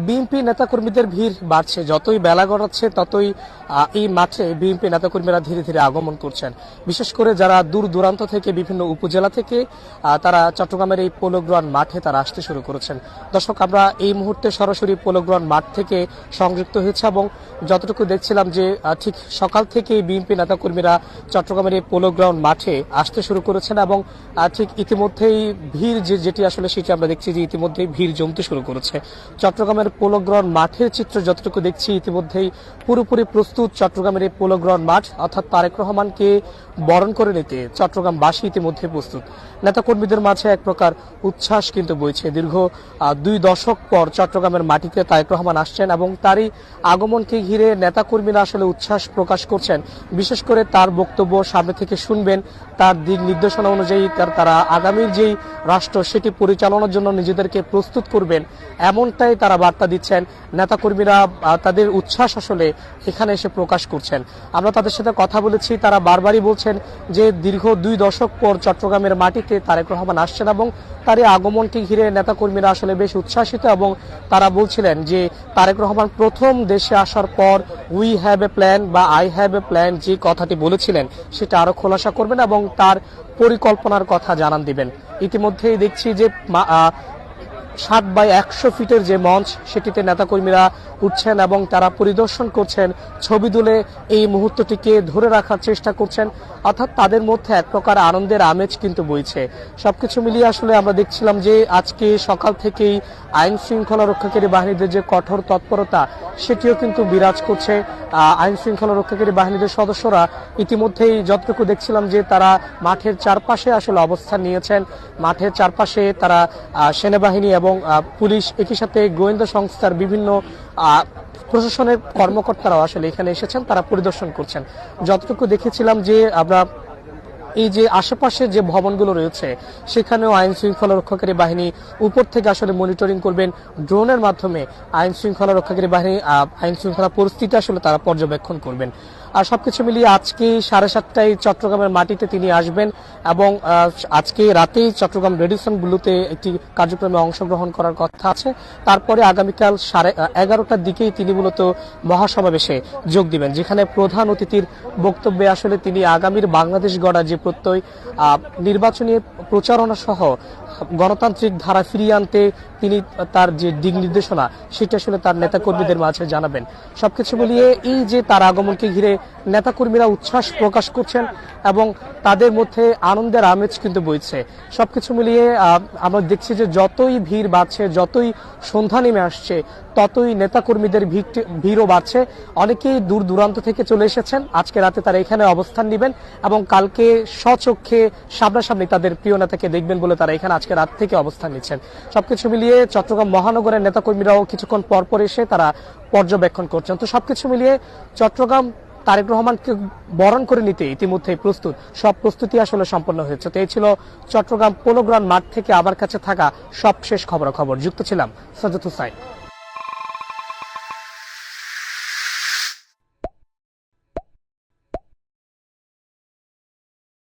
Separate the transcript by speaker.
Speaker 1: BNP নেতাকর্মীদের ভিড় বাড়ছে, যতই বেলা গড়াচ্ছে ততই এই মাঠে বিএনপি নেতাকর্মীরা ধীরে ধীরে আগমন করছেন। বিশেষ করে যারা দূর দূরান্ত থেকে বিভিন্ন উপজেলা থেকে তারা চট্টগ্রামের এই পোলো গ্রাউন্ড মাঠে তারা আসতে শুরু করেছেন। দর্শক, আমরা এই মুহূর্তে সরাসরি পোলো গ্রাউন্ড মাঠ থেকে সংযুক্ত হয়েছে এবং যতটুকু দেখছিলাম যে ঠিক সকাল থেকেই বিএনপি নেতাকর্মীরা চট্টগ্রামের এই পোলো গ্রাউন্ড মাঠে আসতে শুরু করেছেন এবং ঠিক ইতিমধ্যেই ভিড় যেটি আসলে সেটি আমরা দেখছি যে ইতিমধ্যেই ভিড় জমতে শুরু করেছে। চট্টগ্রামের পোলো গ্রাউন্ড মাঠের চিত্র যতটুকু দেখছি ইতিমধ্যেই পুরোপুরি প্রস্তুত চট্টগ্রামের এই পোলো গ্রাউন্ড মাঠ, অর্থাৎ তারেক রহমানকে বরণ করে নিতে চট্টগ্রামবাসী ইতিমধ্যে প্রস্তুত। নেতাকর্মীদের মাঝে এক প্রকার উচ্ছ্বাস কিন্তু বইছে। দীর্ঘ 2 দশক পর চট্টগ্রামের মাটিতে তারেক রহমান আসছেন এবং তারই আগমনকে ঘিরে নেতাকর্মীরা আসলে উচ্ছ্বাস প্রকাশ করছেন। বিশেষ করে তার বক্তব্য সামনে থেকে শুনবেন, তার দিক নির্দেশনা অনুযায়ী তারা আগামীর যেই রাষ্ট্র সেটি পরিচালনার জন্য নিজেদেরকে প্রস্তুত করবেন, এমনটাই তারা বার্তা দিচ্ছেন। নেতাকর্মীরা তাদের উচ্ছ্বাস আসলে এখানে এসে প্রকাশ করছেন। আমরা তাদের সাথে কথা বলেছি, তারা বারবারই বলছেন যে দীর্ঘ 2 দশক পর চট্টগ্রামের মাটিতে তারেক রহমান আসছেন এবং তার এই আগমনকে ঘিরে নেতাকর্মীরা আসলে বেশ উচ্ছ্বাসিত এবং তারা বলছিলেন যে তারেক রহমান প্রথম দেশে আসার পর উই হ্যাভ এ প্ল্যান বা আই হ্যাভ এ প্ল্যান যে কথাটি বলেছিলেন সেটা আরো খোলাসা করবেন এবং তার পরিকল্পনার কথা জানান দিবেন। ইতিমধ্যেই দেখছি যে 7x100 ফিটের যে মঞ্চ সেটিতে নেতাকর্মীরা উঠছেন এবং তারা পরিদর্শন করছেন, ছবি তুলে এই মুহূর্তটিকে ধরে রাখার চেষ্টা করছেন। অর্থাৎ তাদের মধ্যে এক প্রকার আনন্দের আমেজ কিন্তু বইছে। সবকিছু মিলিয়ে আসলে আমরা দেখছিলাম যে আজকে সকাল থেকেই আইন শৃঙ্খলা রক্ষাকারী বাহিনীদের যে কঠোর তৎপরতা সেটিও কিন্তু বিরাজ করছে। আইন শৃঙ্খলা রক্ষাকারী বাহিনীদের সদস্যরা ইতিমধ্যেই যতটুকু দেখছিলাম যে তারা মাঠের চারপাশে আসলে অবস্থান নিয়েছেন। মাঠের চারপাশে তারা সেনাবাহিনী এবং পুলিশ, একই সাথে গোয়েন্দা সংস্থার বিভিন্ন প্রশাসনের কর্মকর্তারাও আসলে এখানে এসেছেন, তারা পরিদর্শন করছেন। যতটুকু দেখেছিলাম যে আমরা এই যে আশেপাশে যে ভবনগুলো রয়েছে সেখানেও আইন শৃঙ্খলা রক্ষাকারী বাহিনী উপর থেকে আসলে মনিটরিং করবেন, ড্রোনের মাধ্যমে আইন শৃঙ্খলা রক্ষাকারী বাহিনী আইন শৃঙ্খলা পরিস্থিতি আসলে তারা পর্যবেক্ষণ করবেন। আর সবকিছু মিলিয়ে আজকে 7:30টায় চট্টগ্রামের মাটিতে তিনি আসবেন এবং আজকে রাতেই চট্টগ্রাম রেডিসন ব্লুতে একটি কার্যক্রমে অংশগ্রহণ করার কথা আছে। তারপরে আগামীকাল 11:30টার দিকেই তিনি মূলত মহাসমাবেশে যোগ দিবেন, যেখানে প্রধান অতিথির বক্তব্যে আসলে তিনি আগামীর বাংলাদেশ গড়া যে প্রত্যয়, নির্বাচনী প্রচারণা সহ গণতান্ত্রিক ধারা ফিরিয়ে আনতে তিনি তার যে দিক নির্দেশনা সেটা আসলে তার নেতাকর্মীদের মাঝে জানাবেন। সবকিছু মিলিয়ে এই যে তার আগমনকে ঘিরে নেতাকর্মীরা উচ্ছ্বাস প্রকাশ করছেন এবং তাদের মধ্যে আনন্দের আমেজ কিন্তু বইছে। সবকিছু মিলিয়ে আমরা দেখছি যে যতই ভিড় বাড়ছে, যতই সন্ধ্যা নেমে আসছে, ততই নেতাকর্মীদের ভিড়ও বাড়ছে। অনেকেই দূর দূরান্ত থেকে চলে এসেছেন, আজকে রাতে তারা এখানে অবস্থান নেবেন এবং কালকে স্বচক্ষে সামনাসামনি তাদের প্রিয় নেতাকে দেখবেন বলে তারা এখানে আজকে রাত থেকে অবস্থান নিচ্ছেন। সবকিছু মিলিয়ে চট্টগ্রাম মহানগরের নেতাকর্মীরাও কিছুক্ষণ পরপর এসে তারা পর্যবেক্ষণ করছেন। তো সবকিছু মিলিয়ে চট্টগ্রাম তারেক রহমানকে বরণ করে নিতে ইতিমধ্যে প্রস্তুত, সব প্রস্তুতি আসলে সম্পন্ন হয়েছে। তো এই ছিল চট্টগ্রাম পোলো গ্রাউন্ড মাঠ থেকে আমার কাছে থাকা সবশেষ খবরাখবর। যুক্ত ছিলাম সৈয়দ হুসাইন।